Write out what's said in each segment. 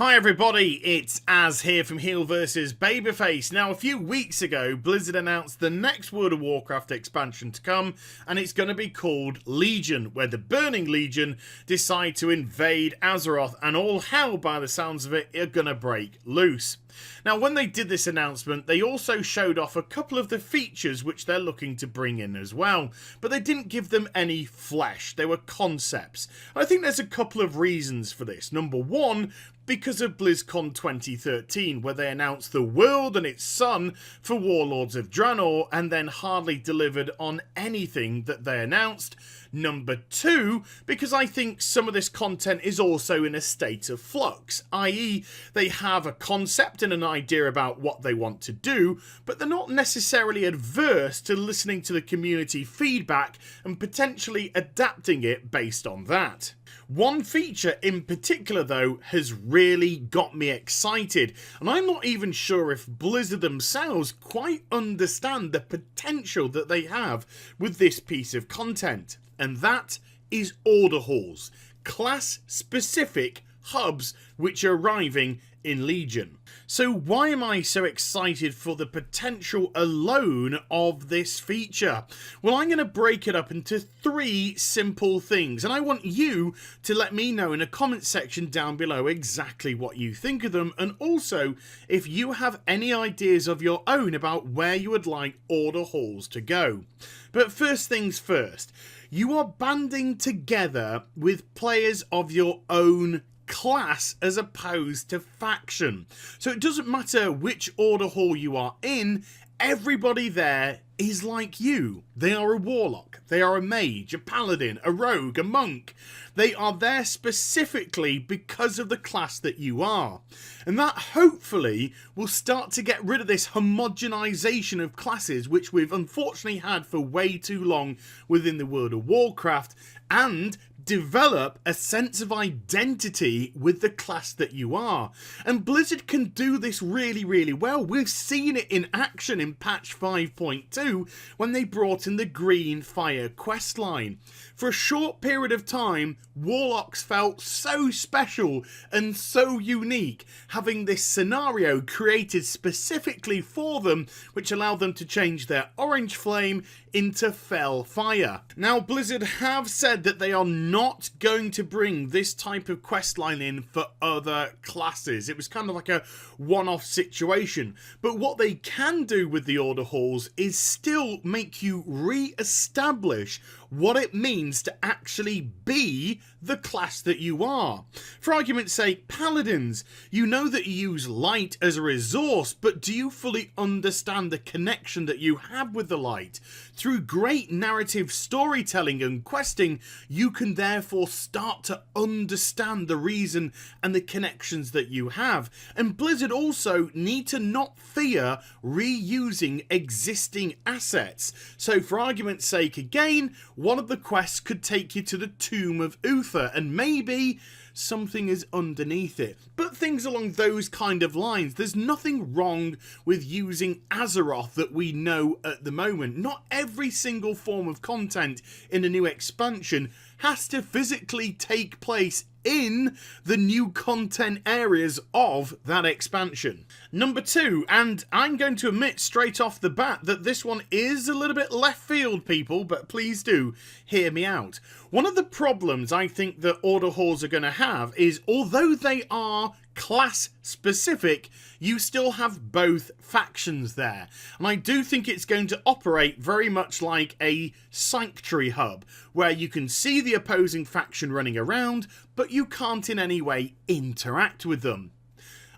Hi everybody, it's Az here from HeelvsBabyface. Now a few weeks ago, Blizzard announced the next World of Warcraft expansion to come, and it's going to be called Legion, where the Burning Legion decide to invade Azeroth, and all hell, by the sounds of it, are going to break loose. Now when they did this announcement, they also showed off a couple of the features which they're looking to bring in as well, but they didn't give them any flesh. They were concepts. I think there's a couple of reasons for this. Number one, because of BlizzCon 2013, where they announced the world and its sun for Warlords of Draenor and then hardly delivered on anything that they announced. Number two, because I think some of this content is also in a state of flux, i.e. they have a concept and an idea about what they want to do, but they're not necessarily adverse to listening to the community feedback and potentially adapting it based on that. One feature in particular, though, has really got me excited, and I'm not even sure if Blizzard themselves quite understand the potential that they have with this piece of content, and that is order halls, class-specific hubs which are arriving in Legion. So why am I so excited for the potential alone of this feature? Well, I'm going to break it up into three simple things, and I want you to let me know in a comment section down below exactly what you think of them, and also if you have any ideas of your own about where you would like order halls to go. But first things first, you are banding together with players of your own class as opposed to faction. So it doesn't matter which order hall you are in, everybody there is like you. They are a warlock, they are a mage, a paladin, a rogue, a monk. They are there specifically because of the class that you are. And that hopefully will start to get rid of this homogenization of classes which we've unfortunately had for way too long within the World of Warcraft, and develop a sense of identity with the class that you are. And Blizzard can do this really, really well. We've seen it in action in patch 5.2 when they brought in the Green Fire questline. For a short period of time, Warlocks felt so special and so unique, having this scenario created specifically for them, which allowed them to change their orange flame into Fell Fire. Now, Blizzard have said that they are not going to bring this type of questline in for other classes. It was kind of like a one-off situation. But what they can do with the order halls is still make you re-establish what it means to actually be the class that you are. For argument's sake, paladins, you know that you use light as a resource, but do you fully understand the connection that you have with the light? Through great narrative storytelling and questing, you can therefore start to understand the reason and the connections that you have. And Blizzard also need to not fear reusing existing assets. So for argument's sake again, one of the quests could take you to the Tomb of Uther, and maybe something is underneath it. But things along those kind of lines. There's nothing wrong with using Azeroth that we know at the moment. Not every single form of content in a new expansion has to physically take place in the new content areas of that expansion. Number two, and I'm going to admit straight off the bat that this one is a little bit left field, people, but please do hear me out. One of the problems I think that order halls are going to have is, although they are class specific, you still have both factions there, and I do think it's going to operate very much like a sanctuary hub where you can see the opposing faction running around, but you can't in any way interact with them.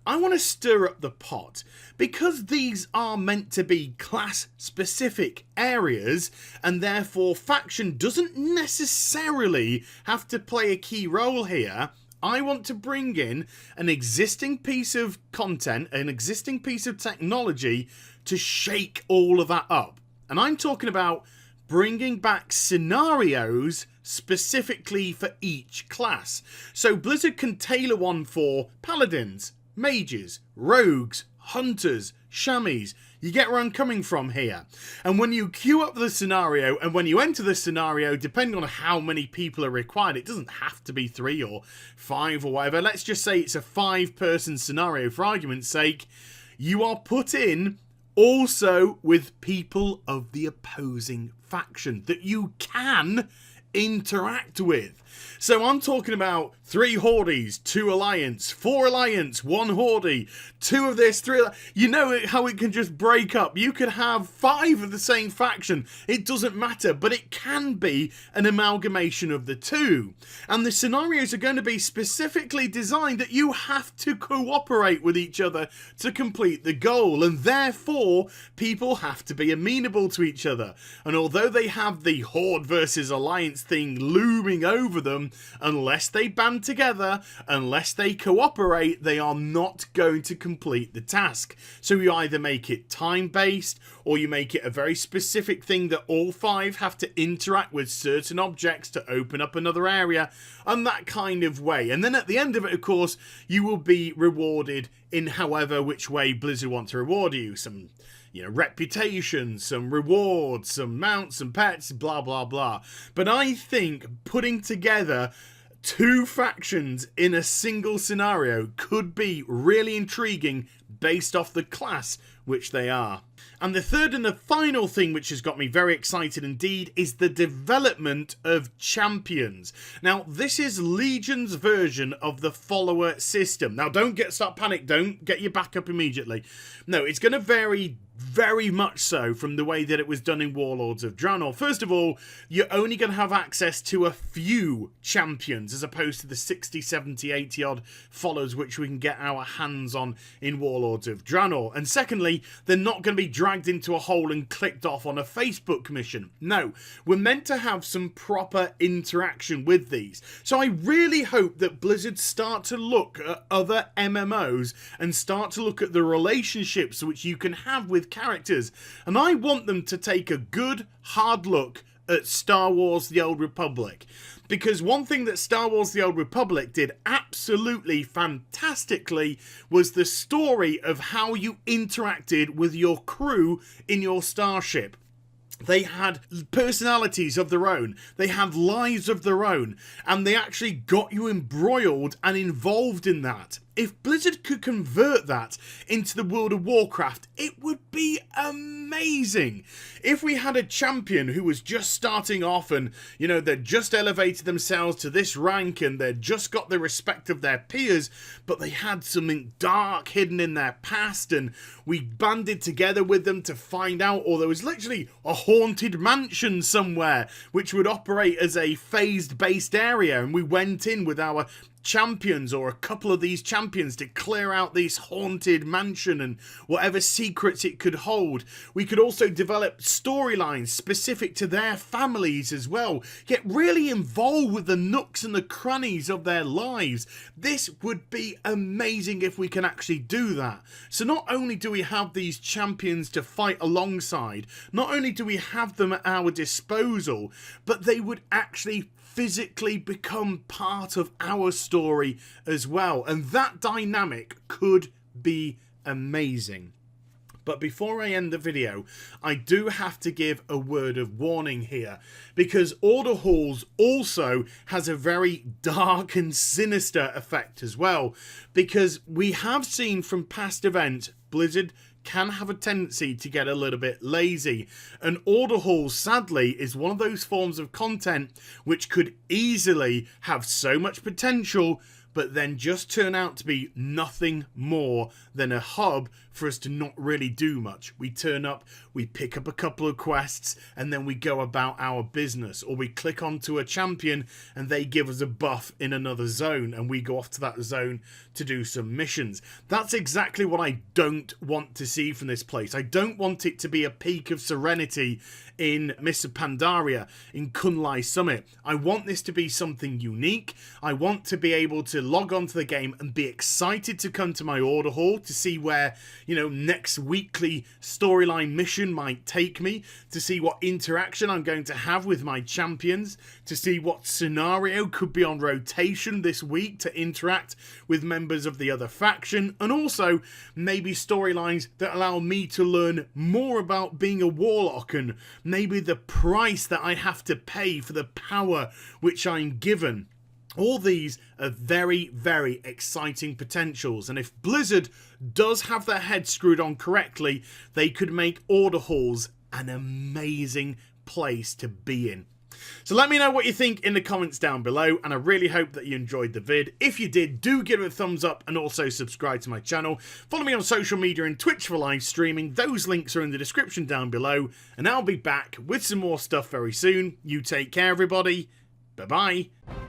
I want to stir up the pot because these are meant to be class specific areas, and therefore faction doesn't necessarily have to play a key role here. I want to bring in an existing piece of content, an existing piece of technology to shake all of that up. And I'm talking about bringing back scenarios specifically for each class. So Blizzard can tailor one for paladins, mages, rogues, hunters, chamois. You get where I'm coming from here. And when you queue up the scenario, and when you enter the scenario, depending on how many people are required, it doesn't have to be 3 or 5 or whatever. Let's just say it's a 5-person scenario for argument's sake. You are put in also with people of the opposing faction that you can interact with. So I'm talking about 3 Hordes, 2 Alliance, 4 Alliance, 1 Horde, 2 of this, 3... You know how it can just break up. You could have 5 of the same faction. It doesn't matter, but it can be an amalgamation of the 2. And the scenarios are going to be specifically designed that you have to cooperate with each other to complete the goal. And therefore, people have to be amenable to each other. And although they have the Horde versus Alliance thing looming over them, unless they band together, unless they cooperate, they are not going to complete the task. So you either make it time-based, or you make it a very specific thing that all 5 have to interact with certain objects to open up another area, and that kind of way. And then at the end of it, of course, you will be rewarded in however which way Blizzard want to reward you. Some, reputation, some rewards, some mounts, some pets, blah, blah, blah. But I think putting together 2 factions in a single scenario could be really intriguing based off the class which they are. And the third and the final thing which has got me very excited indeed is the development of champions. Now, this is Legion's version of the follower system. Now, start panic, don't get your back up immediately. No, it's going to vary very much so from the way that it was done in Warlords of Draenor. First of all, you're only going to have access to a few champions as opposed to the 60, 70, 80 odd followers which we can get our hands on in Warlords of Draenor. And secondly, they're not going to be dragged into a hole and clicked off on a Facebook mission. No, we're meant to have some proper interaction with these. So I really hope that Blizzard start to look at other MMOs and start to look at the relationships which you can have with characters. And I want them to take a good, hard look at Star Wars The Old Republic. Because one thing that Star Wars The Old Republic did absolutely fantastically was the story of how you interacted with your crew in your starship. They had personalities of their own, they had lives of their own, and they actually got you embroiled and involved in that. If Blizzard could convert that into the World of Warcraft, it would be amazing. If we had a champion who was just starting off and, they'd just elevated themselves to this rank and they'd just got the respect of their peers, but they had something dark hidden in their past and we banded together with them to find out, or there was literally a haunted mansion somewhere which would operate as a phased-based area, and we went in with our champions or a couple of these champions to clear out this haunted mansion and whatever secrets it could hold. We could also develop storylines specific to their families as well. Get really involved with the nooks and the crannies of their lives. This would be amazing if we can actually do that. So not only do we have these champions to fight alongside, not only do we have them at our disposal, but they would actually physically become part of our story as well. And that dynamic could be amazing. But before I end the video, I do have to give a word of warning here, because Order Halls also has a very dark and sinister effect as well, because we have seen from past events, Blizzard can have a tendency to get a little bit lazy, and Order Halls sadly is one of those forms of content which could easily have so much potential but then just turn out to be nothing more than a hub for us to not really do much. We turn up, we pick up a couple of quests, and then we go about our business. Or we click onto a champion and they give us a buff in another zone, and we go off to that zone to do some missions. That's exactly what I don't want to see from this place. I don't want it to be a peak of serenity in Mists of Pandaria, in Kunlai Summit. I want this to be something unique. I want to be able to to log on to the game and be excited to come to my order hall to see where, you know, next weekly storyline mission might take me, to see what interaction I'm going to have with my champions, to see what scenario could be on rotation this week to interact with members of the other faction, and also maybe storylines that allow me to learn more about being a warlock and maybe the price that I have to pay for the power which I'm given. All these are very, very exciting potentials, and if Blizzard does have their head screwed on correctly, they could make order halls an amazing place to be in. So let me know what you think in the comments down below, and I really hope that you enjoyed the vid. If you did, do give it a thumbs up and also subscribe to my channel. Follow me on social media and Twitch for live streaming. Those links are in the description down below, and I'll be back with some more stuff very soon. You take care, everybody. Bye-bye.